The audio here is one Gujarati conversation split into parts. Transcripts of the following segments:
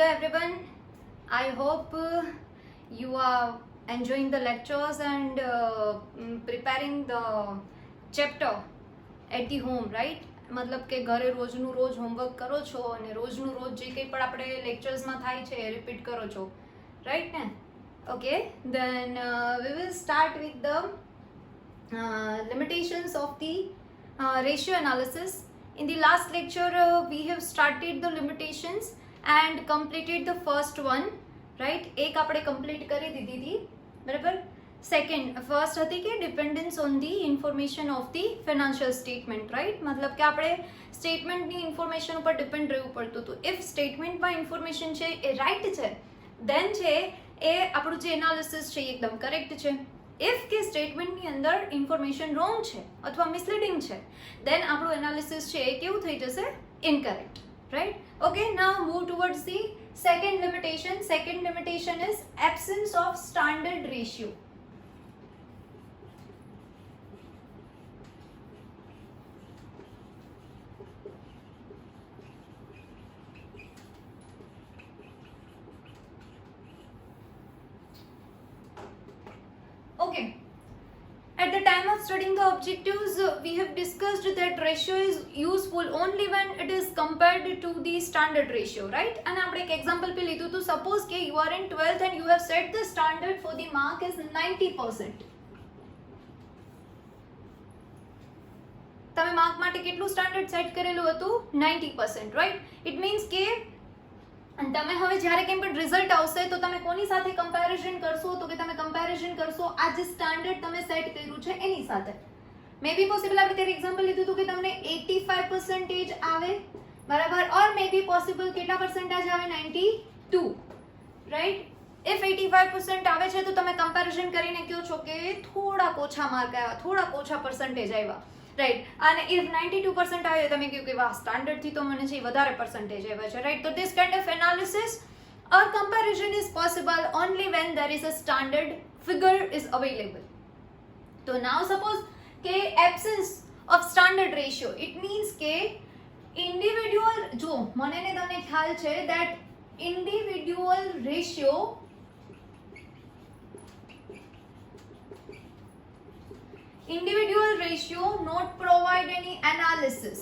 Hello everyone. I hope you are enjoying the lectures and preparing the chapter at the home, right? મતલબ કે ઘરે રોજનું રોજ હોમવર્ક કરો છો અને રોજનું રોજ જે કંઈ પણ આપણે લેક્ચર્સમાં થાય છે એ રિપીટ કરો છો, રાઈટ ને? Okay, then we will start with the limitations of the ratio analysis. In the last lecture we have started the limitations and completed the first one, right? એક આપણે complete કરી દીધી હતી, બરાબર? સેકન્ડ ફર્સ્ટ હતી કે dependence on the information of the financial statement, right? મતલબ કે આપણે સ્ટેટમેન્ટની ઇન્ફોર્મેશન ઉપર ડિપેન્ડ રહેવું પડતું હતું. ઇફ સ્ટેટમેન્ટમાં ઇન્ફોર્મેશન છે એ રાઈટ છે, દેન છે એ આપણું જે એનાલિસિસ છે એ એકદમ કરેક્ટ છે. ઇફ કે સ્ટેટમેન્ટની અંદર ઇન્ફોર્મેશન રોંગ છે અથવા મિસલીડિંગ છે, દેન આપણું એનાલિસિસ છે એ કેવું થઈ જશે? Incorrect, right? Okay, now move towards the second limitation. Second limitation is absence of standard ratio. Okay, at the time of studying the objectives we have discussed that ratio is useful only when it is compared to the standard ratio, right? And આપણે એક example पे લીધું હતું. Suppose કે you are in 12th and you have set the standard for the mark as 90%. તમે માર્ક માટે કેટલું સ્ટાન્ડર્ડ સેટ કરેલું હતું? 90%, right? It means કે તમે હવે જ્યારે કંઈ પણ રિઝલ્ટ આવશે તો તમે કોની સાથે કમ્પેરિઝન કરશો? તો કે તમે કમ્પેરિઝન કરશો આ જે સ્ટાન્ડર્ડ તમે સેટ કર્યું છે એની સાથે. મે બી પોસિબલ આપણે ત્યારે એક્ઝામ્પલ લીધું હતું કે તમને 85% આવે, બરાબર? ઓર મે બી પોસિબલ કેટલા પર્સન્ટેજ આવે? 92, રાઈટ? ઇફ 85% આવે છે તો તમે કમ્પેરિઝન કરીને કહો છો કે થોડાક ઓછા માર્ક આવ્યા, થોડાક ઓછા પર્સન્ટેજ આવ્યા, રાઈટ? અને ઇફ 92% આવે તમે કહ્યું કે વાહ, સ્ટાન્ડર્ડથી તો મને છે વધારે પર્સન્ટેજ આવ્યા છે, રાઈટ? તો this kind of analysis or comparison is possible only when there is a standard figure is available. So now suppose કે absence of standard ratio, it means કે individual, જો મને ને તમને ખ્યાલ છે that individual ratio not provide any analysis.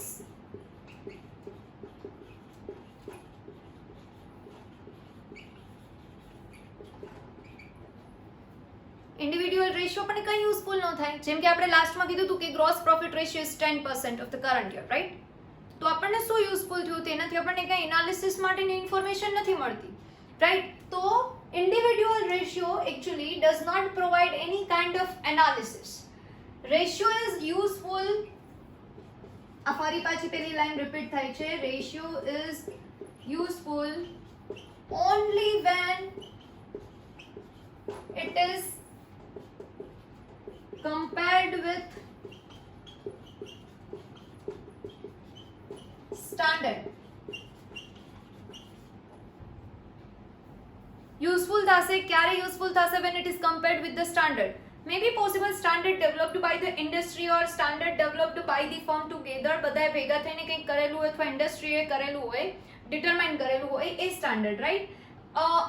Individual ratio પણ કંઈ યુઝફુલ ન થાય. જેમ કે આપણે લાસ્ટમાં કીધું હતું કે gross profit ratio is 10% of the current year, right? તો આપણને શું યુઝફુલ થયું? તેનાથી આપણને કંઈ એનાલિસિસ માટેની ઇન્ફોર્મેશન નથી મળતી, રાઈટ? તો individual ratio actually does not provide any kind of analysis. Ratio is useful, આ ફરી પાછી પેલી લાઈન રિપીટ થાય છે, ratio is useful only when it is compared with standard. Useful થશે ક્યારે? યુઝફુલ થશે when it is compared with the standard. May be possible standard developed by the industry or standard developed by the firm together. બધાએ ભેગા થઈને કંઈક કરેલું હોય અથવા ઇન્ડસ્ટ્રીએ કરેલું હોય, ડિટરમાઇન કરેલું હોય એ સ્ટાન્ડર્ડ, રાઈટ?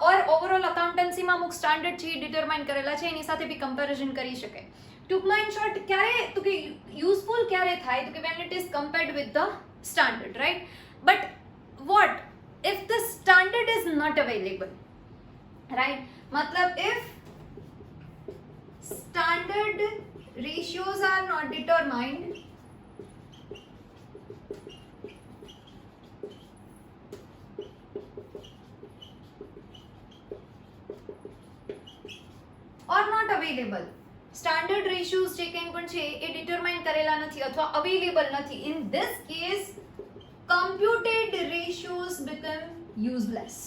ઓર ઓવરઓલ અકાઉન્ટન્સીમાં અમુક સ્ટાન્ડર્ડ છે એ ડિટરમાઇન કરેલા છે, એની સાથે બી કમ્પેરિઝન કરી શકાય. ટૂંકમાં ઇન શોર્ટ ક્યારે તો કે યુઝફુલ ક્યારે થાય? તો કે when it is compared with the standard, right? But what if the standard is not available, right? मतलब if standard ratios are not determined, or not available, standard ratios જે કંઈ પણ છે એ ડિટરમાઇન કરેલા નથી અથવા અવેલેબલ નથી, in this case computed ratios become useless.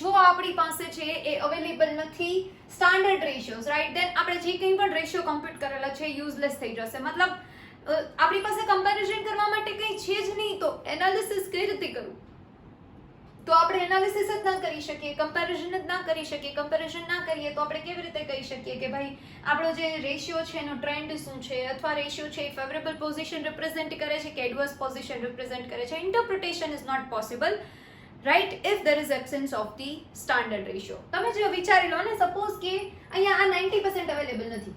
જો આપણી પાસે છે એ અવેલેબલ નથી સ્ટાન્ડર્ડ રેશિયોઝ, રાઈટ? દેન આપણે જે કંઈ પણ રેશિયો કમ્પ્યુટ કરેલા છે યુઝલેસ થઈ જશે. મતલબ આપણી પાસે કમ્પેરિઝન કરવા માટે કંઈ છે જ નહીં, તો એનાલિસિસ કઈ રીતે કરવું? તો આપણે એનાલિસિસ જ ના કરી શકીએ, કમ્પેરિઝન જ ના કરી શકીએ. કમ્પેરિઝન ના કરીએ તો આપણે કેવી રીતે કહી શકીએ કે ભાઈ આપણો જે રેશિયો છે એનો ટ્રેન્ડ શું છે, અથવા રેશિયો છે એ ફેવરેબલ પોઝિશન રિપ્રેઝેન્ટ કરે છે કે એડવર્સ પોઝિશન રિપ્રેઝેન્ટ કરે છે. Interpretation is not possible, right, if there is absence of the standard ratio. તમે જો વિચારી લો ને, સપોઝ કે અહીંયા આ 90% અવેલેબલ નથી,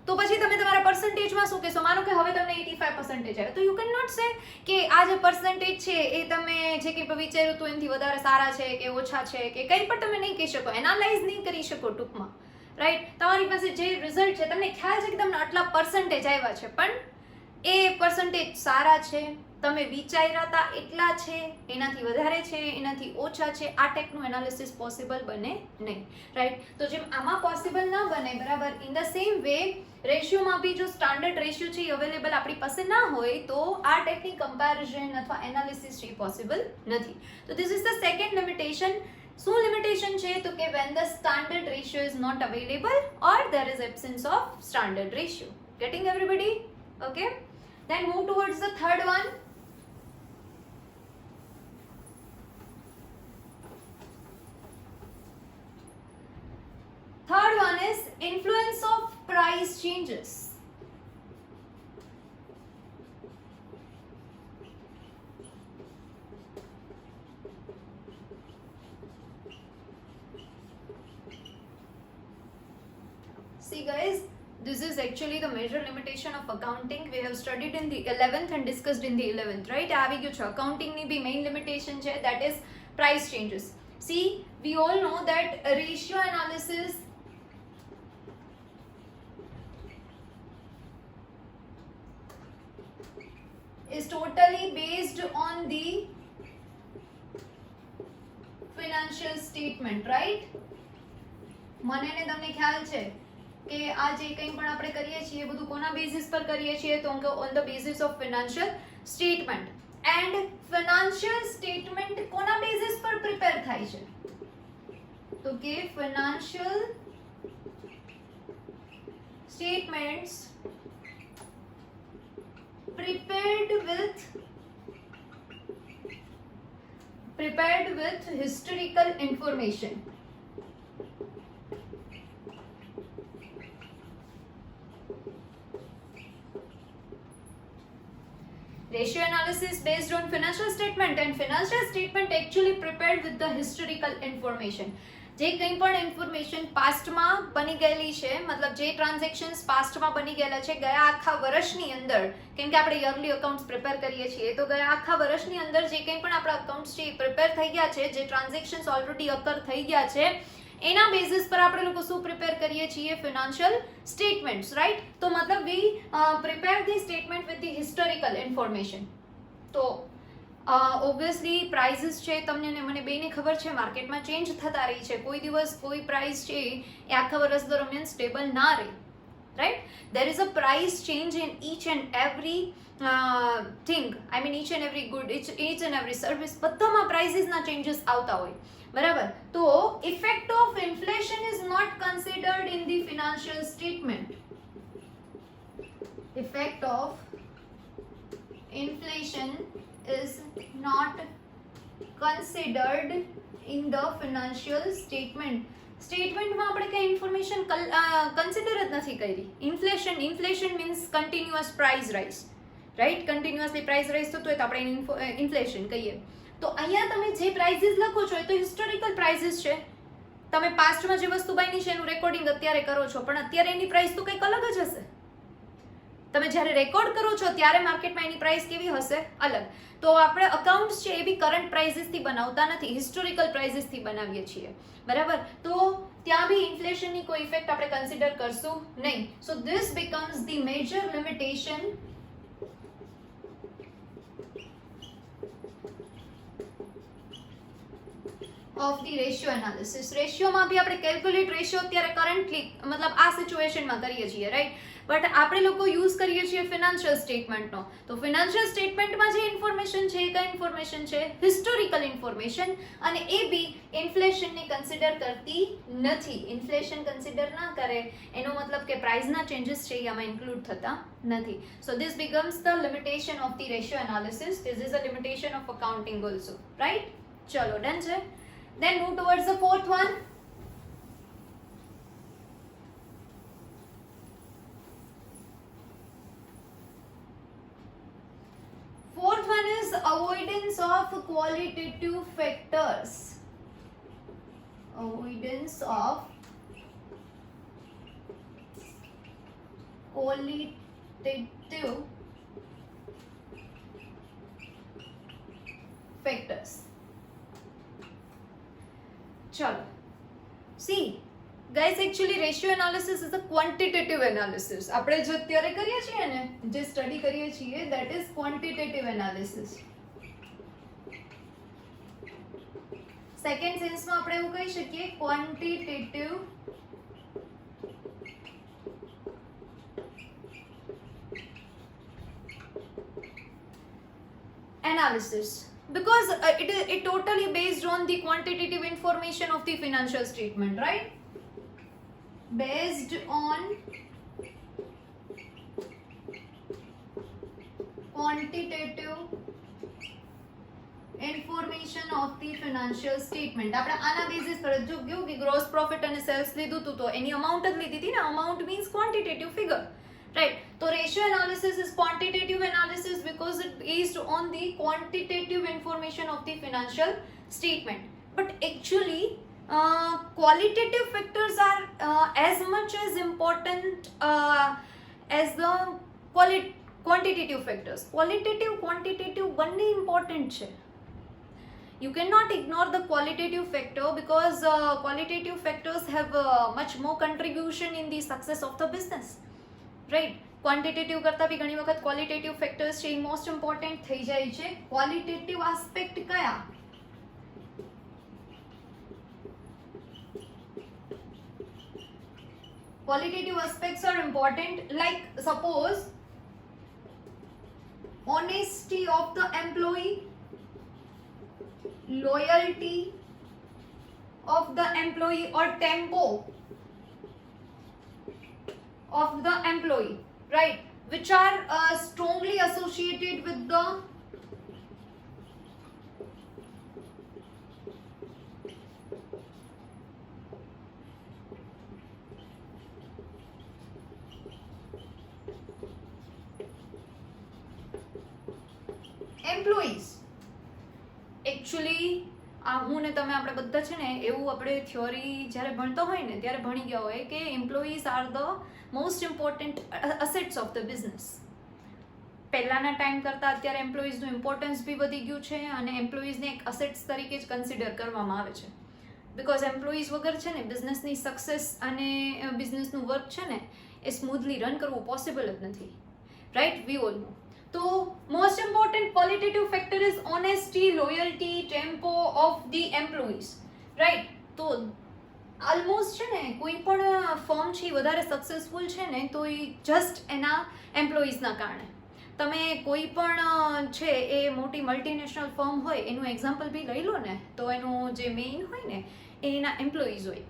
તો પછી તમે તમારા પર્સન્ટેજમાં શું કહેશો? માનો કે હવે તમને 85% આવે, તો યુ કેન નોટ સે કે આ જે પર્સન્ટેજ છે એ તમે જે કંઈ પણ વિચાર્યું હતું એનાથી વધારે સારા છે કે ઓછા છે કે કંઈ પણ તમે નહીં કહી શકો, એનાલાઇઝ નહીં કરી શકો ટૂંકમાં, રાઈટ. તમારી પાસે જે રિઝલ્ટ છે તમને ખ્યાલ છે કે તમને આટલા પર્સન્ટેજ આવ્યા છે, પણ એ પર્સન્ટેજ સારા છે, તમે વિચાર્યા હતા એટલા છે, એનાથી વધારે છે, એનાથી ઓછા છે, આ ટાઈપનું એનાલિસિસ પોસિબલ બને નહીં, રાઈટ. તો જેમ આમાં પોસિબલ ન બને, બરાબર, ઇન ધ સેમ વે રેશિયોમાં બી જો સ્ટાન્ડર્ડ રેશિયો છે એ અવેલેબલ આપણી પાસે ના હોય તો આ ટાઈપની કમ્પેરિઝન અથવા એનાલિસિસ છે પોસિબલ નથી. તો this is the second limitation. શું લિમિટેશન છે? તો કે when the standard ratio is not available or there is absence of standard ratio. Getting everybody? Okay. Then move towards the third one. Third one is influence of price changes. See guys, this is actually the major limitation of accounting. We have studied in the 11th and discussed in the 11th, right? આવી ગયું છે accounting ની બી main limitation છે, that is price changes. See, we all know that ratio analysis is totally based on the financial statement, right? મને ને તમને ખ્યાલ છે કે આ જે કંઈ પણ આપણે કરીએ છીએ બધું કોના બેઝિસ પર કરીએ છીએ? તો on the basis of financial statement. And financial statement કોના બેઝિસ પર પ્રિપેર થાય છે? તો કે financial statements prepared with historical information. Ratio analysis based on financial statement, and financial statement actually prepared with the historical information. જે કંઈ પણ ઇન્ફોર્મેશન પાસ્ટમાં બની ગયેલી છે, મતલબ જે ટ્રાન્ઝેક્શન્સ પાસ્ટમાં બની ગયેલા છે ગયા આખા વર્ષની અંદર, કેમ કે આપણે યરલી અકાઉન્ટ્સ પ્રિપેર કરીએ છીએ, તો ગયા આખા વર્ષની અંદર જે કંઈ પણ આપણા અકાઉન્ટ્સ છે એ પ્રિપેર થઈ ગયા છે, જે ટ્રાન્ઝેક્શન્સ ઓલરેડી અકર થઈ ગયા છે, એના બેઝિસ પર આપણે લોકો શું પ્રિપેર કરીએ છીએ? Financial statements, right. તો મતલબ we prepare the statement with the historical information. તો ઓબ્વિયસલી પ્રાઇઝીસ છે, તમને ને મને બેને ખબર છે માર્કેટમાં ચેન્જ થતા રહી છે, કોઈ દિવસ કોઈ પ્રાઇસ છે એ આખા વર્ષ દરમિયાન સ્ટેબલ ના રહે, right. There is a price change in each and every thing, I mean each and every good, each and every service, બધામાં પ્રાઇસીસના ચેન્જીસ આવતા હોય, બરાબર. તો effect of inflation is not considered in the financial statement. Effect of inflation is not considered in the financial statement. સ્ટેટમેન્ટમાં આપણે કઈ ઇન્ફોર્મેશન કન્સિડર જ નથી કરી. Inflation means continuous price rise, right. Continuously price rise થતું હોય તો આપણે ઇન્ફ્લેશન કહીએ. તો અહીંયા તમે જે પ્રાઇસીસ લખો છો એ તો હિસ્ટોરિકલ પ્રાઇસીસ છે. તમે પાસ્ટમાં જે વસ્તુ બની છે એનું રેકોર્ડિંગ અત્યારે કરો છો, પણ અત્યારે એની પ્રાઇસ તો કંઈક અલગ જ હશે. તમે જ્યારે રેકોર્ડ કરો છો ત્યારે માર્કેટમાં એની પ્રાઇસ કેવી હશે? અલગ. તો આપણે અકાઉન્ટ્સ છે એ બી કરંટ પ્રાઇસીસથી બનાવતા નથી, હિસ્ટોરિકલ પ્રાઇસીસથી બનાવીએ છીએ, બરાબર. તો ત્યાં બી ઇન્ફ્લેશનની કોઈ ઇફેક્ટ આપણે કન્સિડર કરશું નહીં. So this becomes the major limitation of the ratio analysis. રેશિયોમાં બી આપણે કેલ્ક્યુલેટ રેશિયો અત્યારે કરન્ટલી મતલબ આ સિચ્યુએશનમાં કરીએ છીએ, રાઈટ. બટ આપણે લોકો યુઝ કરીએ છીએ ફિનાન્શિયલ સ્ટેટમેન્ટનો. તો ફિનાન્શિયલ સ્ટેટમેન્ટમાં જે ઇન્ફોર્મેશન છે એ કઈ ઇન્ફોર્મેશન છે? Historical information. અને એ બી ઇન્ફ્લેશનને કન્સિડર કરતી નથી. ઇન્ફ્લેશન કન્સિડર ના કરે એનો મતલબ કે પ્રાઇસના ચેન્જીસ છે એ આમાં ઇન્ક્લુડ થતા નથી. So this becomes the limitation of the ratio analysis. This is a limitation of accounting also, right. ચલો, ડન છે. Then move towards the fourth one. Fourth one is avoidance of qualitative factors. Avoidance of qualitative factors. ચલો, C guys, actually ratio analysis is a quantitative analysis. આપણે જે અત્યારે કરીએ છીએ ને, જે સ્ટડી કરીએ છીએ, that is quantitative analysis. Second સેન્સમાં આપણે એવું કહી શકીએ quantitative analysis, because it totally based on the quantitative information of the financial statement, right? Based on quantitative information of the financial statement. આપણે આના બેસિસ પર જો ગયું કે ગ્રોસ પ્રોફિટ અને સેલ્સ લીધું હતું તો એની અમાઉન્ટ જ લીધી હતી ને. Amount means quantitative figure, right? So ratio analysis is quantitative analysis because it based on the quantitative information of the financial statement. But actually qualitative factors are as much as important as the quantitative factors. Qualitative, quantitative બંને important છે. You cannot ignore the qualitative factor because qualitative factors have much more contribution in the success of the business, right? Quantitative કરતાં બી ઘણી વખત ક્વોલિટેટિવ ફેક્ટર્સ છે એ મોસ્ટ ઇમ્પોર્ટન્ટ થઈ જાય છે. ક્વોલિટેટિવ આસ્પેક્ટ કયા? Qualitative aspects are important, like suppose honesty of the employee, loyalty of the employee, or tempo of the employee, right, which are strongly associated with the employees. Actually હું ને તમે આપણે બધા છે ને એવું આપણે થિયોરી જ્યારે ભણતો હોય ને ત્યારે ભણી ગયા હોય કે employees are the most important assets of the business. પહેલાંના ટાઈમ કરતાં અત્યારે એમ્પ્લોઈઝનું ઇમ્પોર્ટન્સ બી વધી ગયું છે અને એમ્પ્લોઈઝને એક અસેટ્સ તરીકે જ કન્સિડર કરવામાં આવે છે. બિકોઝ એમ્પ્લોઈઝ વગર છે ને બિઝનેસની સક્સેસ અને બિઝનેસનું વર્ક છે ને એ સ્મૂથલી રન કરવું પોસિબલ જ નથી, રાઈટ? We all know. તો most important qualitative factor is honesty, loyalty, tempo of the employees, right? તો ઓલમોસ્ટ છે ને કોઈ પણ ફર્મ છે એ વધારે સક્સેસફુલ છે ને તો એ જસ્ટ એના એમ્પ્લોઈઝના કારણે. તમે કોઈ પણ છે એ મોટી મલ્ટીનેશનલ ફર્મ હોય એનું એક્ઝામ્પલ બી લઈ લો ને તો એનું જે મેઇન હોય ને એ એના એમ્પ્લોઈઝ હોય.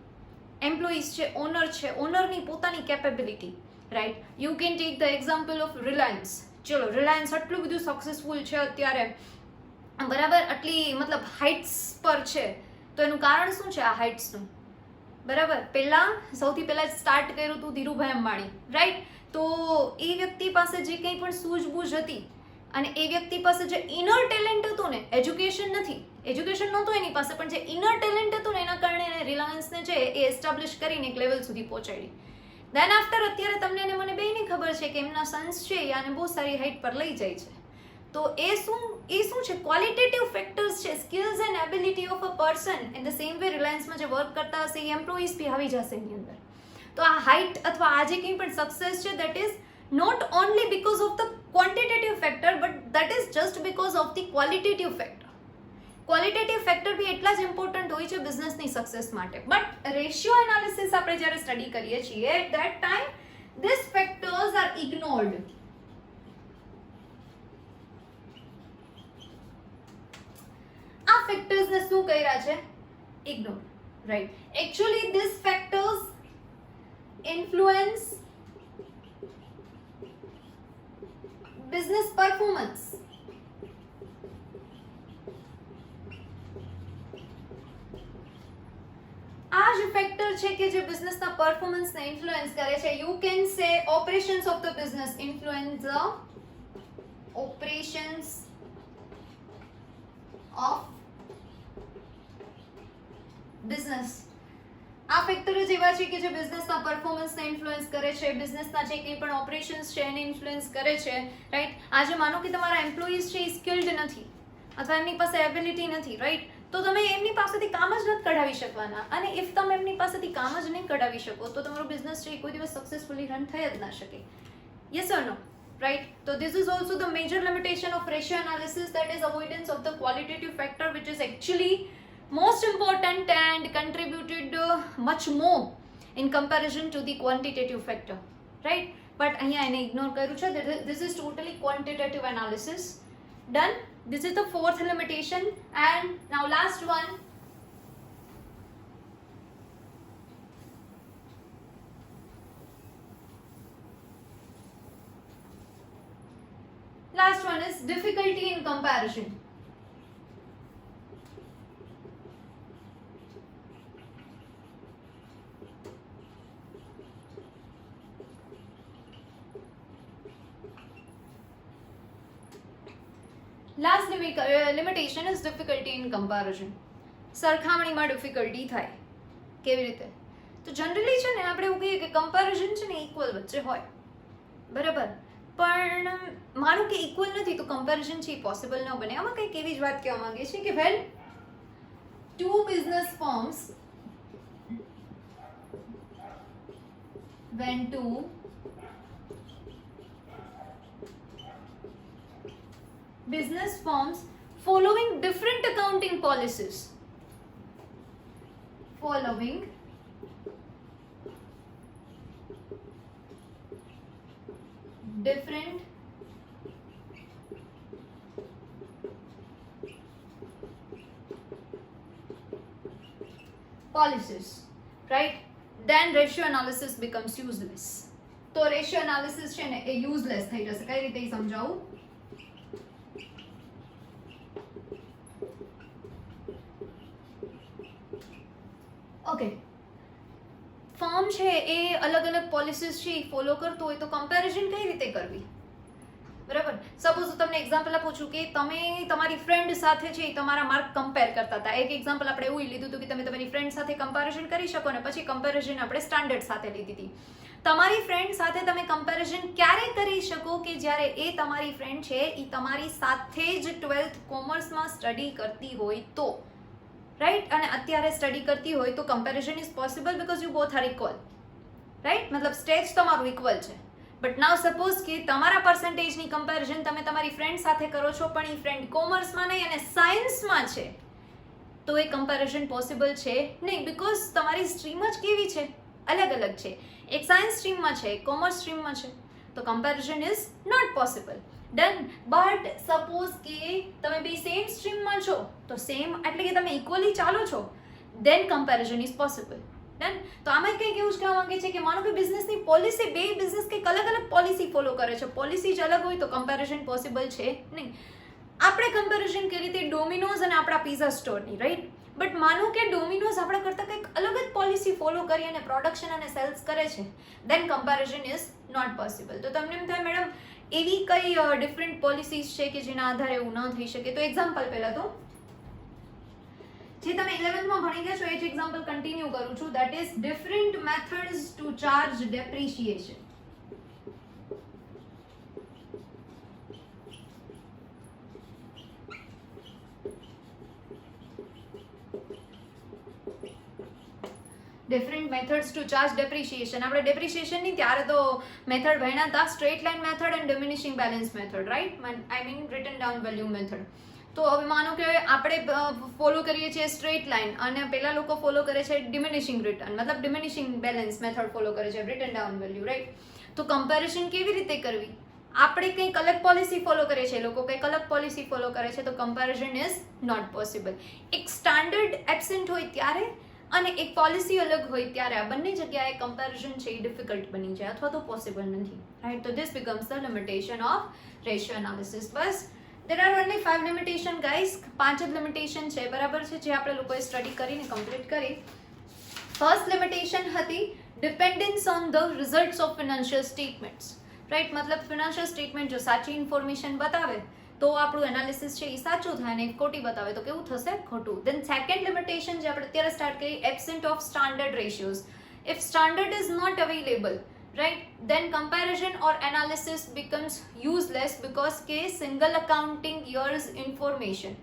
એમ્પ્લોઈઝ છે, ઓનર છે, ઓનરની પોતાની capability, right? You can take the example of Reliance. ચલો, રિલાયન્સ આટલું બધું સક્સેસફુલ છે અત્યારે, બરાબર, આટલી મતલબ હાઇટ્સ પર છે. તો એનું કારણ શું છે આ હાઇટ્સનું? બરાબર, સૌથી પહેલાં સ્ટાર્ટ કર્યું હતું ધીરુભાઈ અંબાણી, રાઈટ? તો એ વ્યક્તિ પાસે જે કંઈ પણ સૂઝબૂઝ હતી અને એ વ્યક્તિ પાસે જે ઇનર ટેલેન્ટ હતું ને, એજ્યુકેશન નહોતું એની પાસે, પણ જે ઇનર ટેલેન્ટ હતું ને એના કારણે એને રિલાયન્સને છે એ એસ્ટાબ્લિશ કરીને એક લેવલ સુધી પહોંચાડી. દેન આફ્ટર અત્યારે તમને અને મને બેયને ખબર છે કે એમના સન્સ છે એ આને બહુ સારી હાઇટ પર લઈ જાય છે. તો એ શું છે? ક્વોલિટેટિવ ફેક્ટર્સ છે, skills and ability of a person. In the same way રિલાયન્સમાં જે વર્ક કરતા હશે એ એમ્પ્લોઈઝ બી આવી જશે એની અંદર. તો આ હાઇટ અથવા આ જે કંઈ પણ સક્સેસ છે that is not only because of the quantitative factor but that is just because of the qualitative factor. Qualitative factor બી એટલા જ ઇમ્પોર્ટન્ટ હોય છે બિઝનેસની સક્સેસ માટે. બટ રેશિયો એનાલિસિસ આપણે જ્યારે સ્ટડી કરીએ છીએ at that time these factors are ignored. આ ફેક્ટર્સને શું કર્યા છે? Ignore. Right. Actually these factors influence business performance. આ જ ફેક્ટર છે કે જે બિઝનેસના પરફોર્મન્સને ઇન્ફ્લુઅન્સ કરે છે. You can say operations of the business influence the operations of business. આ ફેક્ટરો જ એવા છે કે જે બિઝનેસના પરફોર્મન્સને ઇન્ફ્લુઅન્સ કરે છે, બિઝનેસના જે કંઈ પણ ઓપરેશન્સ છે એને ઇન્ફ્લુઅન્સ કરે છે. રાઈટ. આજે માનો કે તમારા એમ્પ્લોઈઝ છે એ સ્કિલ્ડ નથી અથવા એમની પાસે એબિલિટી નથી, રાઈટ, તો તમે એમની પાસેથી કામ જ નથી કઢાવી શકવાના. અને ઇફ તમે એમની પાસેથી કામ જ નહીં કઢાવી શકો તો તમારો બિઝનેસ છે એ કોઈ દિવસ સક્સેસફુલી રન થઈ જ ના શકે. Yes or no? Right. So this is also the major limitation of ratio analysis, that is avoidance of the qualitative factor, which is actually most important and contributed much more in comparison to the quantitative factor, right? But અહીંયા એને ignore કર્યું છે. This is totally quantitative analysis. Done. This is the fourth limitation. And now last one. Last one is difficulty in comparison. Last limitation is difficulty in comparison. સરખામણીમાં ડિફિકલ્ટી થાય. કેવી રીતે? તો જનરલી છે ને આપણે એવું કહીએ કે કમ્પેરિઝન છે ને ઇક્વલ વચ્ચે હોય, બરાબર, પણ માનું કે ઇક્વલ નથી તો કમ્પેરિઝન છે એ પોસિબલ ન બને. આમાં કંઈક એવી જ વાત કહેવા માંગે છે કે વેલ two business firms, when two business firms following different accounting policies, following different policies, right, then ratio analysis becomes useless. તો ratio analysis છે ને એ useless થઈ જશે. કઈ રીતે સમજાવું? ઓકે, ફર્મ છે એ અલગ અલગ પોલિસીસ છે એ ફોલો કરતો હોય તો કમ્પેરિઝન કઈ રીતે કરવી? બરાબર. સપોઝ હું તમને એક્ઝામ્પલ આપું છું કે તમે તમારી ફ્રેન્ડ સાથે છે એ તમારા માર્ક કમ્પેર કરતા હતા. એક એક્ઝામ્પલ આપણે એવું લીધું હતું કે તમે તમારી ફ્રેન્ડ સાથે કમ્પેરિઝન કરી શકો ને પછી કમ્પેરિઝન આપણે સ્ટાન્ડર્ડ સાથે લીધી હતી. તમારી ફ્રેન્ડ સાથે તમે કમ્પેરિઝન ક્યારે કરી શકો કે જ્યારે એ તમારી ફ્રેન્ડ છે એ તમારી સાથે જ 12th કોમર્સમાં સ્ટડી કરતી હોય તો, રાઈટ, અને અત્યારે સ્ટડી કરતી હોય તો comparison is possible because you both are equal, right, મતલબ સ્ટેજ તમારું ઇક્વલ છે. બટ નાવ સપોઝ કે તમારા પર્સન્ટેજની કમ્પેરિઝન તમે તમારી ફ્રેન્ડ સાથે કરો છો પણ એ ફ્રેન્ડ કોમર્સમાં નહીં અને સાયન્સમાં છે, તો એ કમ્પેરિઝન પોસિબલ છે નહીં બીકોઝ તમારી સ્ટ્રીમ જ કેવી છે? અલગ અલગ છે. એક સાયન્સ સ્ટ્રીમમાં છે, એક કોમર્સ સ્ટ્રીમમાં છે, તો comparison is not possible. Done. But suppose કે તમે બે સેમ સ્ટ્રીમમાં છો તો સેમ એટલે કે તમે ઇક્વલી ચાલો છો, દેન કમ્પેરિઝન ઇઝ પોસિબલ. ડન. તો આમાં કંઈક એવું જ કહેવા માંગે છે કે માનો કે બિઝનેસની પોલિસી, બે બિઝનેસ કંઈક અલગ અલગ પોલિસી ફોલો કરે છે, પોલિસી જ અલગ હોય તો કમ્પેરિઝન પોસિબલ છે નહીં. આપણે કમ્પેરિઝન કરી રીતે ડોમિનોઝ અને આપણા પિઝા સ્ટોરની, રાઈટ, બટ માનો કે ડોમિનોઝ આપણા કરતાં કંઈક અલગ જ પોલિસી ફોલો કરી અને પ્રોડક્શન અને સેલ્સ કરે છે, દેન કમ્પેરિઝન ઇઝ નોટ પોસિબલ. તો તમને એમ થાય મેડમ એવી કઈ ડિફરન્ટ પોલિસીસ છે કે જેના આધારે એવું ન થઈ શકે? તો એક્ઝામ્પલ પહેલા તો જે તમે 11th ભણી ગયા છો એ જ એક્ઝામ્પલ કન્ટિન્યુ કરું છું, that is different methods to charge depreciation. Different methods to charge depreciation. આપણે ડેપ્રિશિએશનની ત્યારે તો મેથડ ભણ્યા હતા, straight line method and diminishing balance method, right, I mean written down value method. તો હવે માનો કે આપણે ફોલો કરીએ છીએ સ્ટ્રેટ લાઇન અને પેલા લોકો ફોલો કરે છે ડિમિનિશિંગ રિટર્ન, મતલબ ડિમિનિશિંગ બેલેન્સ મેથડ ફોલો કરે છે, રિટર્ન ડાઉન વેલ્યુ, રાઈટ? તો કમ્પેરિઝન કેવી રીતે કરવી? આપણે કંઈક અલગ પોલિસી ફોલો કરે છે, લોકો કંઈક અલગ પોલિસી ફોલો કરે છે, તો કમ્પેરિઝન ઇઝ નોટ પોસિબલ. એક સ્ટાન્ડર્ડ એબસેન્ટ હોય ત્યારે અને એક પોલિસી અલગ હોય ત્યારે આ બંને જગ્યાએ કમ્પેરિઝન છે એ ડિફિકલ્ટ બની જાય અથવા તો પોસિબલ નથી, રાઈટ? તો this becomes the limitation of ratio analysis. Bus there are only 5 limitation guys, 5 જ લિમિટેશન છે, બરાબર છે, જે આપણે લોકોએ સ્ટડી કરીને કમ્પ્લીટ કરી. ફર્સ્ટ લિમિટેશન હતી dependence on the results of financial statements, right? મતલબ ફિનાન્શિયલ સ્ટેટમેન્ટ જો સાચી ઇન્ફોર્મેશન બતાવે તો આપણું એનાલિસિસ છે એ સાચું થાય, અને ખોટી બતાવે તો કેવું થશે? ખોટું. દેન સેકન્ડ લિમિટેશન જે આપણે અત્યારે સ્ટાર્ટ કરી, absent of standard ratios. If standard is not available, right, then comparison or analysis becomes useless because case single accounting year's information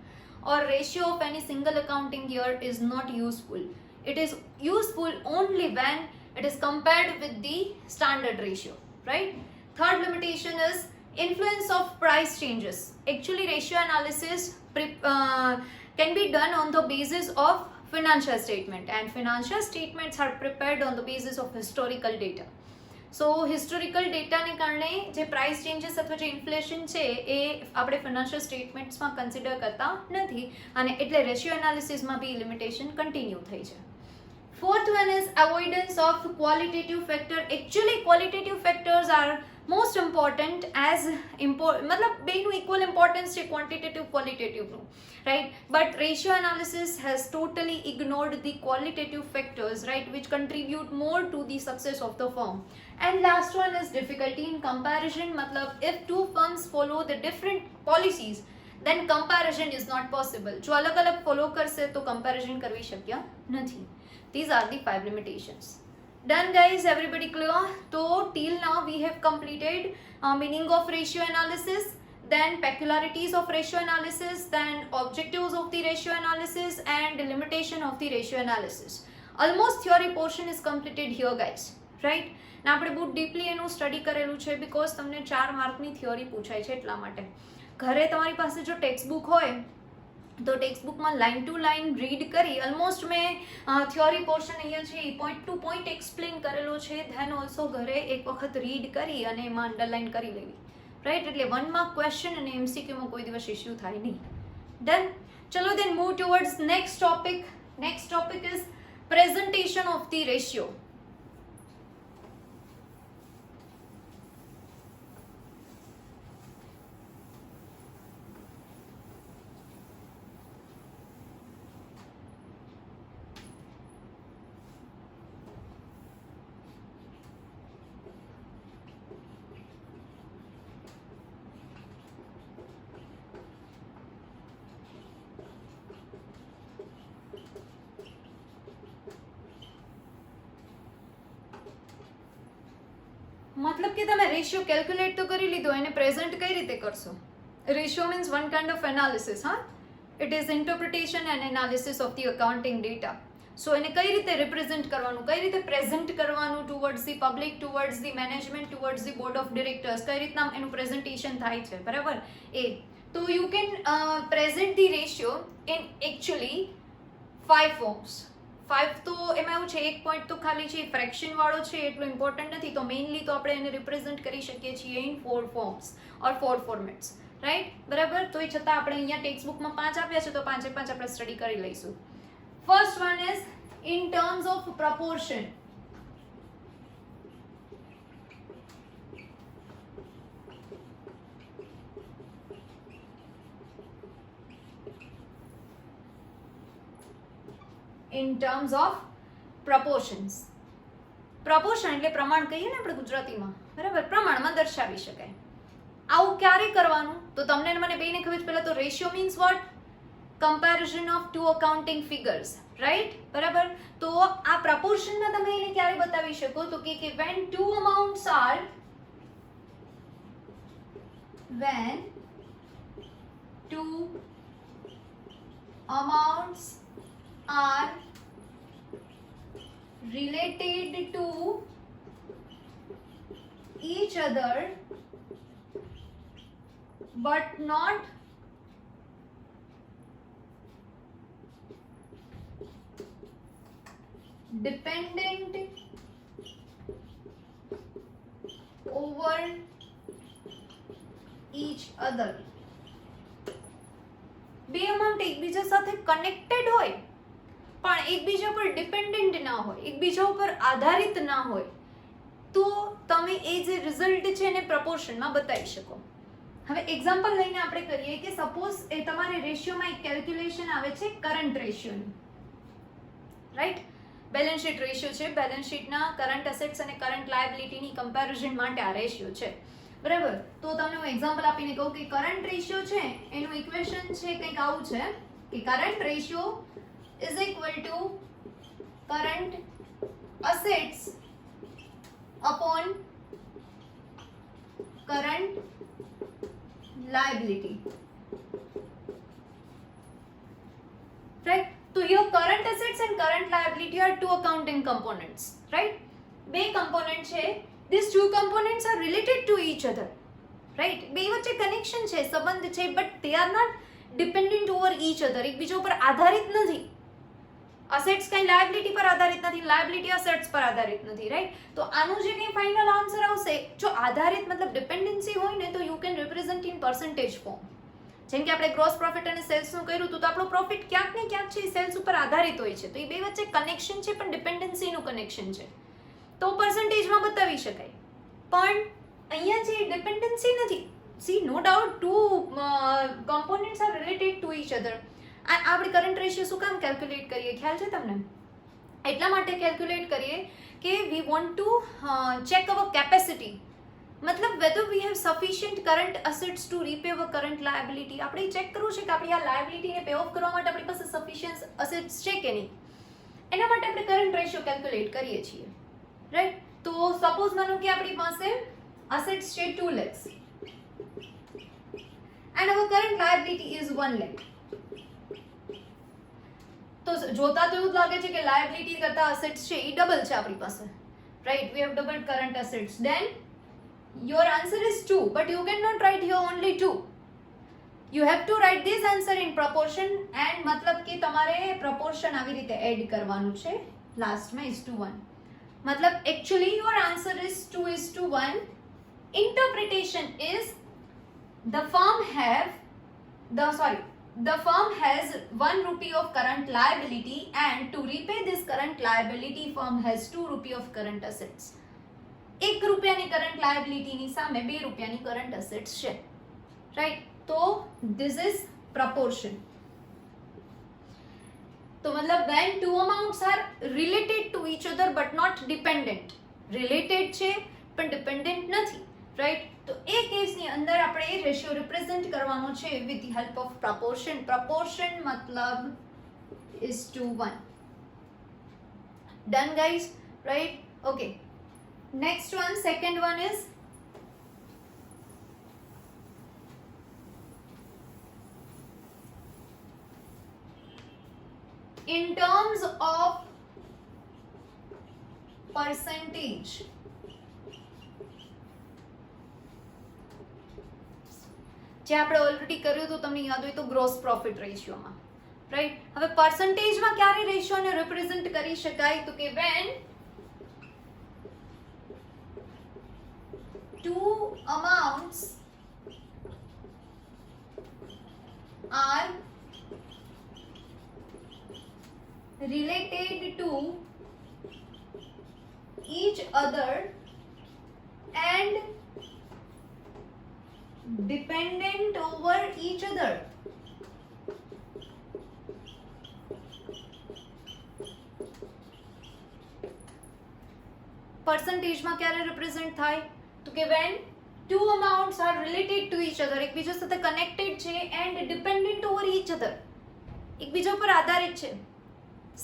or ratio of any single accounting year is not useful. It is useful only when it is compared with the standard ratio, right? Third limitation is influence of price changes. Actually ratio analysis can be done on the basis of financial statement, and financial statements are prepared on the basis of historical data. So historical ડેટાને કારણે જે પ્રાઇસ ચેન્જીસ અથવા જે ઇન્ફ્લેશન છે એ આપણે ફિનાન્શિયલ સ્ટેટમેન્ટ્સમાં કન્સિડર કરતા નથી, અને એટલે રેશિયો એનાલિસિસમાં બી લિમિટેશન કન્ટિન્યુ થઈ છે. Fourth one is avoidance of qualitative factor. Actually qualitative factors R most important as મતલબ બેનું ઇક્વલ ઇમ્પોર્ટન્સ છે quantitative ક્વોલિટેટિવનું, right? But ratio analysis has totally ignored the qualitative factors, right, which contribute more to the success of the firm. And last one is difficulty in comparison. matlab if two firms follow the different policies, then comparison is not possible. જો અલગ અલગ ફોલો કરશે તો કમ્પેરિઝન કરવી શક્ય નથી. These are the 5 limitations. Done guys, everybody clear? So till now we have completed meaning of ratio analysis, then peculiarities of ratio analysis, then objectives of the ratio analysis, and the limitation of the ratio analysis. Almost theory portion is completed here guys, right? ને આપણે બહુ ડીપલી એનું સ્ટડી કરેલું છે, બિકોઝ તમને 4 માર્કની થિયોરી પૂછાય છે એટલા માટે. ઘરે તમારી પાસે જો ટેક્સ્ટ બુક હોય તો ટેક્સ્ટ બુકમાં લાઇન ટુ લાઇન રીડ કરી, ઓલમોસ્ટ મેં થિયોરી પોર્શન અહીંયા છે એ પોઈન્ટ ટુ પોઈન્ટ એક્સપ્લેન કરેલો છે, ધેન ઓલ્સો ઘરે એક વખત રીડ કરી અને એમાં અંડરલાઇન કરી લેવી, રાઈટ? એટલે 1 માર્ક ક્વેશ્ચન અને એમસીક્યુમાં કોઈ દિવસ ઇશ્યુ થાય નહીં. ડન. ચલો then move towards next topic. Next topic is presentation of the ratio. મતલબ કે તમે રેશિયો કેલ્ક્યુલેટ તો કરી લીધો, એને પ્રેઝન્ટ કઈ રીતે કરશો? Ratio means one kind of analysis, હા? It is interpretation and analysis of the accounting data. So એને કઈ રીતે રિપ્રેઝન્ટ કરવાનું, કઈ રીતે પ્રેઝન્ટ કરવાનું towards the public, towards the management, towards the board of directors, કઈ રીતના એનું પ્રેઝન્ટેશન થાય છે, બરાબર? એ તો you can present the ratio in actually 5 forms. 5 તો એમાં એવું છે, એક પોઈન્ટ તો ખાલી છે ફ્રેક્શન વાળો છે, એટલું ઇમ્પોર્ટન્ટ નથી, તો મેઇનલી તો આપણે એને રિપ્રેઝન્ટ કરી શકીએ છીએ in 4 forms or 4 formats, right? બરાબર. તો એ છતાં આપણે અહીંયા ટેક્સ્ટ બુકમાં 5 આપ્યા છે તો 5 આપણે સ્ટડી કરી લઈશું. First one is in terms of proportion. In terms of proportions. Proportion એટલે પ્રમાણ કહીએ ને આપણે ગુજરાતીમાં, બરાબર? પ્રમાણમાં દર્શાવી શકાય. આવું ક્યારે કરવાનું? તો તમને મને બેને ખબર છે. પહેલા તો ratio means what? Comparison of two accounting figures, right? બરાબર. તો આ પ્રપોર્શનમાં તમે એને ક્યારે બતાવી શકો? તો કે when two amounts are related to each other but not dependent over each other. બે અમાઉન્ટ એકબીજા સાથે કનેક્ટેડ હોય પણ એકબીજા પર ડિપેન્ડન્ટ ના હોય, એકબીજા ઉપર આધારિત ના હોય, તો તમે એ જે રિઝલ્ટ છે એને પ્રપોર્શનમાં બતાવી શકો. હવે એક્ઝામ્પલ લઈને આપણે કરીએ કે સપોઝ એ તમારે રેશિયોમાં એક કેલ્ક્યુલેશન આવે છે કરંટ રેશિયોની, રાઈટ? બેલેન્સ શીટ રેશિયો છે, બેલેન્સ શીટના કરંટ એસેટ્સ અને કરંટ લાયબિલિટીની કમ્પેરિઝન માટે આ રેશિયો છે, બરાબર? તો તમને હું એક્ઝામ્પલ આપીને કહું કે કરંટ રેશિયો છે એનું ઇક્વેશન છે કંઈક આવું છે કે current ratio is equal to current assets upon current liability, right? So your current assets and current liability are two accounting components, right? બે component છે. These two components are related to each other, right? બે વચ્ચે કનેક્શન છે, સંબંધ છે, but they are not dependent over each other. એકબીજા ઉપર આધારિત નથી. અસેટ્સ કઈ લાયબિલિટી પર આધારિત નથી, લાયબિલિટી અસેટ્સ પર આધારિત નથી, રાઈટ? તો આનું જે કંઈ ફાઇનલ આન્સર આવશે, જો આધારિત મતલબ ડિપેન્ડન્સી હોય ને તો you can represent in percentage form. જેમ કે આપણે ગ્રોસ પ્રોફિટ અને સેલ્સનું કર્યું હતું, તો આપણો પ્રોફિટ ક્યાંક ને ક્યાંક છે સેલ્સ ઉપર આધારિત હોય છે, તો એ બે વચ્ચે કનેક્શન છે પણ ડિપેન્ડન્સીનું કનેક્શન છે, તો પર્સન્ટેજમાં બતાવી શકાય. પણ અહીંયા જે ડિપેન્ડન્સી નથી, see no doubt two components are related to each other. આપણે કરંટ રેશિયો શું કામ કેલ્ક્યુલેટ કરીએ ખ્યાલ છે તમને? એટલા માટે કેલ્ક્યુલેટ કરીએ કે we want to check our capacity, મતલબ whether we have sufficient current assets to repay our current liability. આપણે ચેક કરવું છે કે આપણી આ લાયબિલિટીને પે ઓફ કરવા માટે આપણી પાસે સફિશિયન્ટ અસેટ્સ છે કે નહીં, એના માટે આપણે કરંટ રેશિયો કેલ્ક્યુલેટ કરીએ છીએ, રાઈટ? તો સપોઝ માનો કે આપણી પાસે અસેટ્સ છે 2 lakhs and hour current liability is 1 lakh. તો જોતા તો એવું લાગે છે કે લાયબિલિટી કરતા અસેટ્સ છે એ ડબલ છે આપણી પાસે, right? We have double current assets. Then your answer is 2, but you can not write here only 2. You have to write this answer in proportion, and મતલબ કે તમારે પ્રપોર્શન આવી રીતે એડ કરવાનું છે લાસ્ટમાં (1). મતલબ actually your answer is 2:1. Interpretation is the firm has 1 rupee of current liability, and to repay this current liability firm has 2 rupee of current assets. 1 રૂપિયાની કરંટ લાયબિલિટીની સામે 2 રૂપિયાની કરંટ અસેટ્સ છે, રાઈટ? તો this is proportion. તો મતલબ when two amounts are related to each other but not dependent, related છે પણ dependent નથી, રાઈટ? તો એ કેસની અંદર આપણે એ રેશિયો રિપ્રેઝન્ટ કરવાનો છે with the help of proportion. Proportion મતલબ (1:1). Done guys, right? Okay, next one, second one is in terms of percentage. જે આપણે ઓલરેડી કર્યું હતું તમને યાદ હોય તો ગ્રોસ પ્રોફિટ રેશિયોમાં, રાઈટ? હવે પર્સન્ટેજમાં ક્યારે રેશિયોને રિપ્રેઝન્ટ કરી શકાય? તો કે when two amounts are related to each other and dependent over each other. percentage માં ક્યારે રિપ્રેઝન્ટ થાય? તો કે when two amounts are related to each other, એકબીજા સાથે કનેક્ટેડ છે, and dependent over each other, એકબીજા પર આધારિત છે.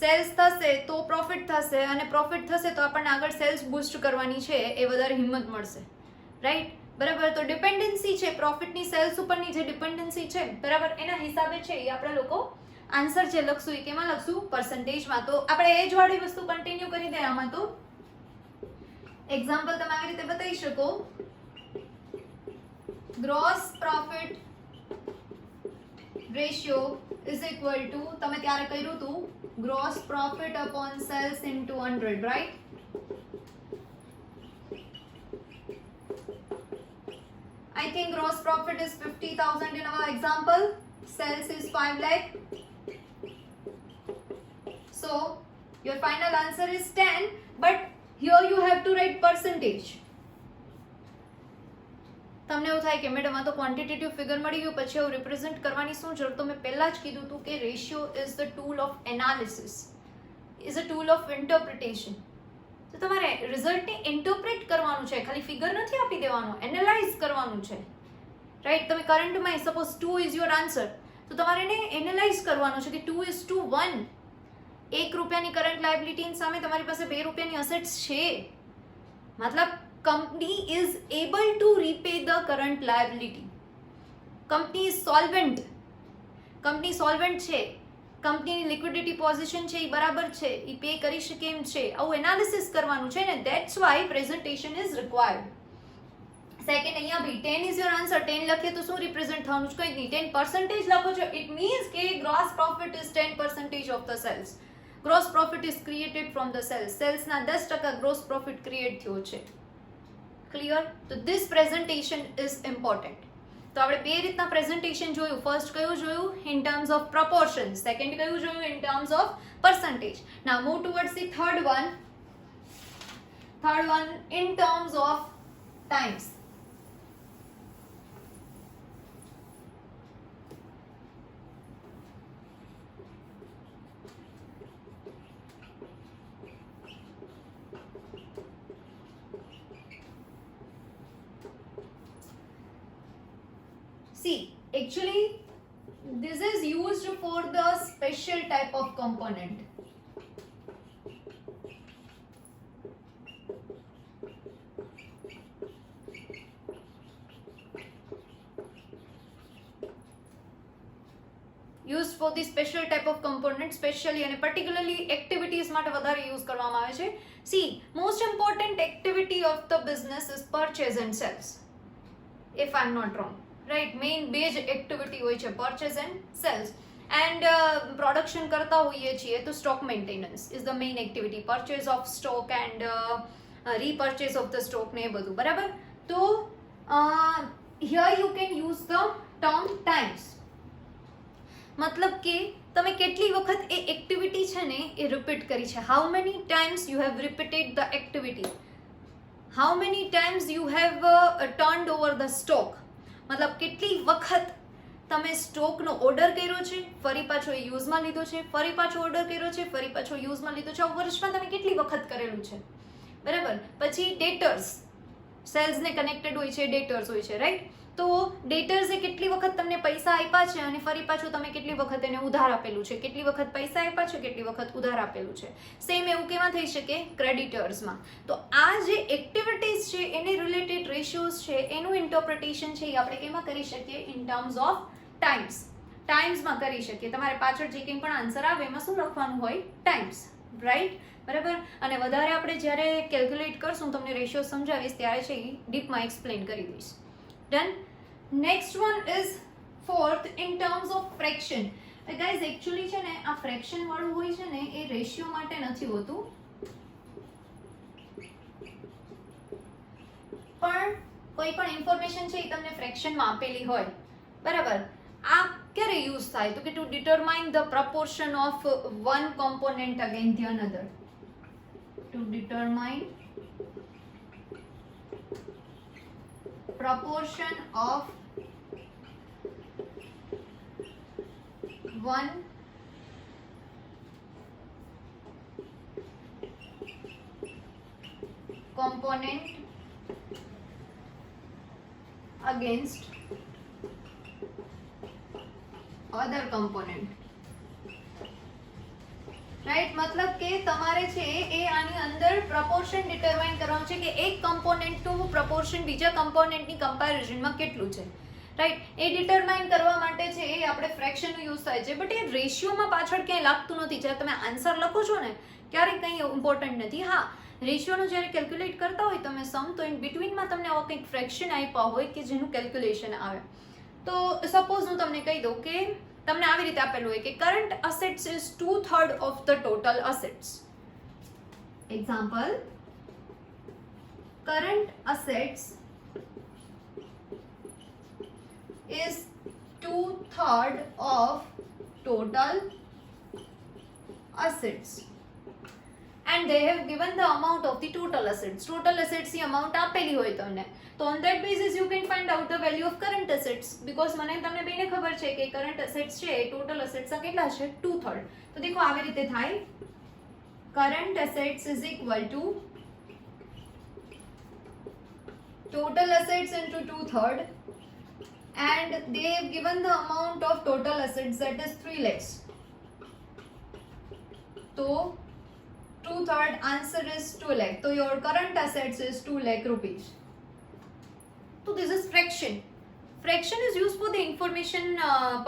સેલ્સ થશે તો પ્રોફિટ થશે, અને પ્રોફિટ થશે તો આપણને આગળ સેલ્સ બૂસ્ટ કરવાની છે એ વધારે હિંમત મળશે, રાઈટ? બરાબર? તો ડિપેન્ડન્સી છે પ્રોફિટની સેલ્સ ઉપરની, જે ડિપેન્ડન્સી છે, બરાબર, એના હિસાબે છે એ આપણે લોકો આન્સર જે લખશું એ કેમાં લખશું? પર્સન્ટેજમાં. તો આપણે એ જ વાળી વસ્તુ કન્ટિન્યુ કરી દે આમાં. તો એક્ઝામ્પલ તમે આવી રીતે બતાવી શકો. Gross profit ratio is equal to, તમે ત્યારે કર્યું હતું gross profit upon sales into 100, right? I think gross profit is 50,000 in our example. Sales is 5 lakh. So your final answer is 10, but here you have to write percentage. તમને એવું થાય કે મેડમ આ તો ક્વોન્ટિટેટિવ ફિગર મળી ગયું, પછી એવું રિપ્રેઝેન્ટ કરવાની શું જરૂર? તો મેં પહેલા જ કીધું હતું કે ratio is the tool of analysis, is a tool of interpretation. તો તમારે રિઝલ્ટને ઇન્ટરપ્રેટ કરવાનું છે, ખાલી ફિગર નથી આપી દેવાનું, એનાલાઇઝ કરવાનું છે, રાઈટ? તમે કરંટમાં સપોઝ 2 ઇઝ યોર આન્સર, તો તમારે એને એનાલાઇઝ કરવાનું છે કે 2:1. 1 રૂપિયાની કરંટ લાયબિલિટી સામે તમારી પાસે 2 રૂપિયાની અસેટ્સ છે, મતલબ company is able to repay the current liability. company is solvent. company solvent છે, કંપનીની લિક્વિડિટી પોઝિશન છે એ બરાબર છે, એ પે કરી શકે એમ છે, આવું એનાલિસિસ કરવાનું છે ને. That's why presentation is required. Second, અહીંયા બી 10 ઇઝ યોર આન્સર. 10 લખીએ તો શું રિપ્રેઝેન્ટ થવાનું છે? કંઈ નહીં. 10% લખો છો, ઇટ મીન્સ કે gross profit is 10% of the sales. Gross profit is created from the sales. સેલ્સના 10% ગ્રોસ પ્રોફિટ ક્રિએટ થયો છે. ક્લિયર? તો ધીસ પ્રેઝન્ટેશન ઇઝ ઇમ્પોર્ટન્ટ. તો આપણે બે રીતના પ્રેઝન્ટેશન જોયું. ફર્સ્ટ કયું જોયું? In terms of proportion. Second કયું જોયું? In terms of percentage. Now move towards the third one. Third one in terms of times. See, actually, this is used for the special type of component. Used for the special type of component, specially and particularly activities માટે વધારે યુઝ કરવામાં આવે છે. See, most important activity of the business is purchase and sales, if I'm not wrong. Right, main બે જ એક્ટિવિટી હોય છે, purchase and sales. And production કરતા હોઈએ છીએ તો stock maintenance is the main activity. Purchase of stock and repurchase of the stock ને એ બધું, બરાબર? તો here you can use the term times. મતલબ કે તમે કેટલી વખત એ એક્ટિવિટી છે ને એ રિપીટ કરી છે. How many times you have repeated the activity. How many times you have turned over the stock. મતલબ કેટલી વખત તમે સ્ટોકનો ઓર્ડર કર્યો છે, ફરી પાછો એ યુઝમાં લીધો છે, ફરી પાછો ઓર્ડર કર્યો છે, ફરી પાછો યુઝમાં લીધો છે. વર્ષમાં તમે કેટલી વખત કરેલું છે, બરાબર? પછી ડેટર્સ, સેલ્સને કનેક્ટેડ હોય છે, ડેટર્સ હોય છે, રાઈટ? તો ડેટર્સે કેટલી વખત તમને પૈસા આપ્યા છે અને ફરી પાછું તમે કેટલી વખત એને ઉધાર આપેલું છે, કેટલી વખત પૈસા આપ્યા છે, કેટલી વખત ઉધાર આપેલું છે. સેમ એવું કેવા થઈ શકે? ક્રેડિટર્સમાં. તો આ જે એક્ટિવિટીઝ છે એને રિલેટેડ રેશિયોઝ છે એનું ઇન્ટરપ્રિટેશન છે એ આપણે કેમાં કરી શકીએ? In terms of times. ટાઈમ્સમાં કરી શકીએ. તમારે પાછળ જે કંઈ પણ આન્સર આવે એમાં શું લખવાનું હોય? Times, right? બરાબર? અને વધારે આપણે જ્યારે કેલ્ક્યુલેટ કરશું, તમને રેશિયો સમજાવીશ ત્યારે છે એ ડીપમાં એક્સપ્લેન કરી દઈશ. Done. Next one is fourth in terms of fraction. Guys, actually છે ને આ ફ્રેક્શન વાળું હોય છે ને એ રેશિયો માટે નથી હોતું, પણ કોઈ પણ ઇન્ફોર્મેશન છે એ તમને ફ્રેક્શનમાં આપેલી હોય, બરાબર? આ ક્યારે યુઝ થાય? તો કે two determine the proportion of one component against the another. Two determine proportion of one component against other component. Right? મતલબ કે તમારે છે એ આની અંદર પ્રપોર્શન ડિટરમાઇન કરવાનું છે કે એક કમ્પોનેન્ટનું પ્રપોર્શન બીજા કમ્પોનેન્ટની કમ્પેરિઝનમાં કેટલું છે, રાઈટ? એ ડિટરમાઇન કરવા માટે છે એ આપણે ફ્રેક્શનનો યુઝ થાય છે, બટ એ રેશિયોમાં પાછળ ક્યાંય લાગતું નથી. જ્યારે તમે આન્સર લખો છો ને ક્યારેક કંઈ ઇમ્પોર્ટન્ટ નથી. હા, રેશિયોનું જ્યારે કેલ્ક્યુલેટ કરતા હોય તમે સમ, તો ઇન બિટવીનમાં તમને આવા કંઈક ફ્રેક્શન આપ્યા હોય કે જેનું કેલ્ક્યુલેશન આવે. તો સપોઝ હું તમને કહી દઉં કે તમને આવી રીતે આપેલું હોય કે current assets is 2/3 of the total assets. Example, current assets is 2/3 of total assets and they have given the amount of the total assets. Total assets ની amount આપેલી હોય તમને, તો on that basis you can find out the value of current assets because મને તમને બેને ખબર છે કે current assets છે એ total assets ના કેટલા છે 2/3. તો દેખો આવી રીતે થાય, current assets is equal to total assets into 2/3 and they have given the amount of total assets, that is 3 lakhs. So 2/3 answer is 2 lakh. So your current assets is 2 lakh rupees. So this is fraction. Fraction is used for the information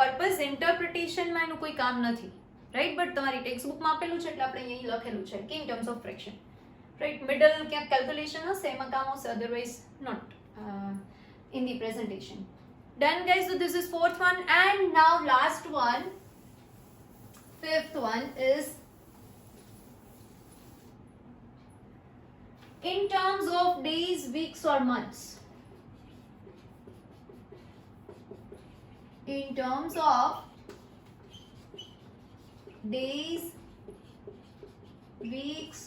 purpose. Interpretation માં એનું કોઈ કામ નથી, રાઈટ? બટ તમારી ટેક્સ્ટ બુકમાં આપેલું છે એટલે આપણે અહીં લખેલું છે કે in terms of fraction, right? Middle ક્યાંક કેલ્ક્યુલેશન હશે એમાં કામ આવશે, otherwise not in the presentation. Done guys, so this is fourth one and now last one, fifth one is in terms of days, weeks or months. In terms of days, weeks,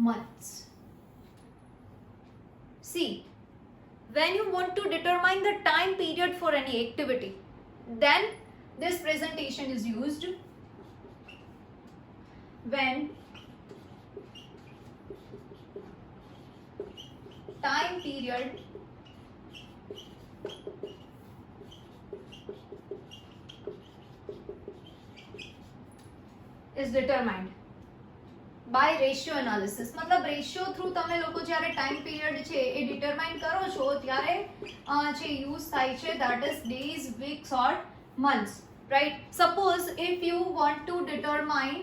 months. See, when you want to determine the time period for any activity, then this presentation is used. When time period is determined by ratio analysis. मतलब રેશિયો થ્રુ તમે લોકો જ્યારે ટાઈમ પીરિયડ છે એ ડિટરમાઇન કરો છો ત્યારે જે યુઝ થાય છે that is days, weeks or months, right? Suppose if you want to determine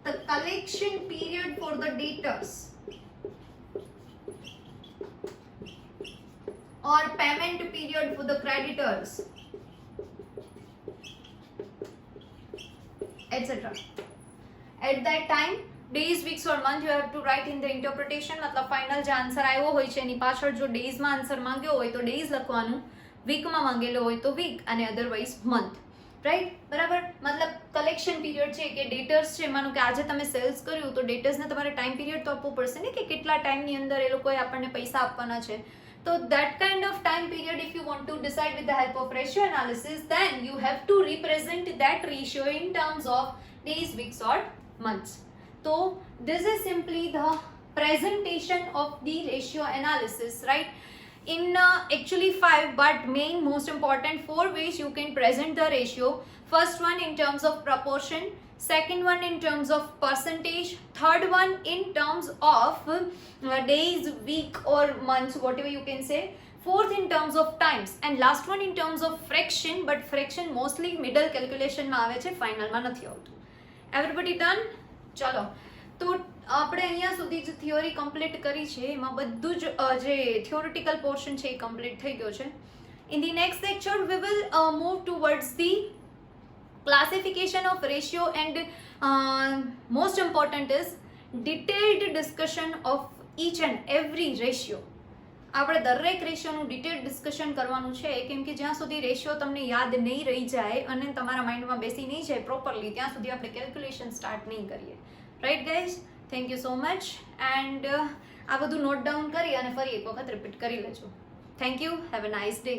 the collection period for the debtors or payment period for the creditors, etc. At that time, days, weeks or month you have to write in the interpretation. मतलब फाइनल જે આન્સર આવ્યો હોય છે એની પાછળ જો ડેઝ માં આન્સર માંગ્યો હોય તો ડેઝ લખવાનું, વીક માં માંગેલો હોય તો વીક અને અધરવાઇઝ મંથ, રાઈટ? બરાબર? મતલબ કલેક્શન પીરિયડ છે કે ડેટર્સ છે, માનો કે આજે તમે સેલ્સ કર્યું તો ડેટર્સને તમારે ટાઈમ પીરિયડ તો આપવું પડશે ને કે કેટલા ટાઈમની અંદર એ લોકોએ આપણને પૈસા આપવાના છે. So that kind of time period, if you want to decide with the help of ratio analysis, then you have to represent that ratio in terms of days, weeks or months. So this is simply the presentation of the ratio analysis, right? In actually 5, but main most important 4 ways you can present the ratio. First one in terms of proportion, second one in terms of percentage, third one in terms of days, week or months, whatever you can say, fourth in terms of times, and last one in terms of fraction, but fraction mostly middle calculation માં આવે છે, final માં નથી આવતું. Everybody done? ચલો, તો આપણે અહીંયા સુધી જે થિયોરી કમ્પ્લીટ કરી છે એમાં બધું જ જે થિયોરિટિકલ પોર્શન છે એ કમ્પ્લીટ થઈ ગયો છે. In the next lecture we will move towards the classification of ratio and most important is detailed discussion of each and every ratio. આપણે દરેક રેશિયોનું ડિટેલ ડિસ્કશન કરવાનું છે, કેમ કે જ્યાં સુધી રેશિયો તમને યાદ નહીં રહી જાય અને તમારા માઇન્ડમાં બેસી નહીં જાય પ્રોપરલી ત્યાં સુધી આપણે કેલ્ક્યુલેશન સ્ટાર્ટ નહીં કરીએ, right guys? Thank you so much and આ બધું નોટ ડાઉન કરી અને ફરી એક વખત રિપીટ કરી લેજો. Thank you, have a nice day.